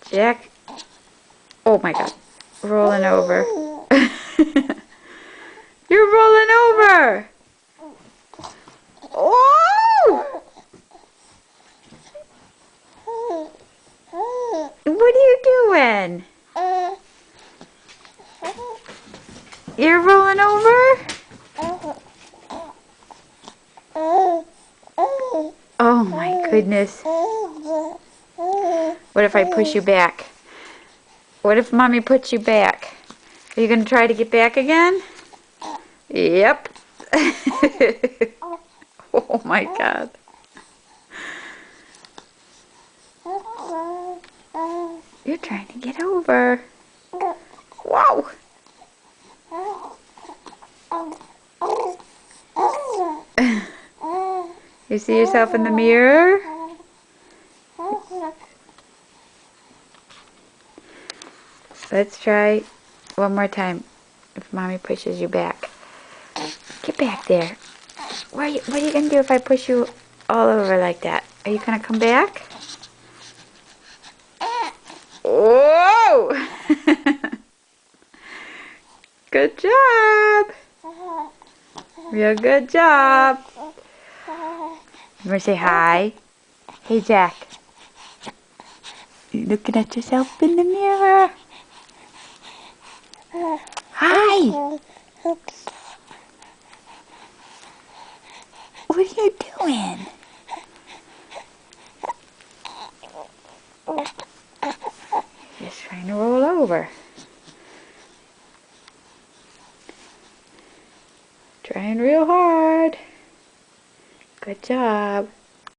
Jack. Oh my God. Rolling over. You're rolling over. Oh! What are you doing? You're rolling over? Oh my goodness. What if I push you back? What if Mommy puts you back? Are you going to try to get back again? Yep. Oh my God. You're trying to get over. Whoa. You see yourself in the mirror? Let's try one more time. If Mommy pushes you back. Get back there. What are you going to do if I push you all over like that? Are you going to come back? Whoa! Good job. Real good job. You want to say hi? Hey, Jack. You looking at yourself in the mirror? Hi. What are you doing? Just trying to roll over. Trying real hard. Good job.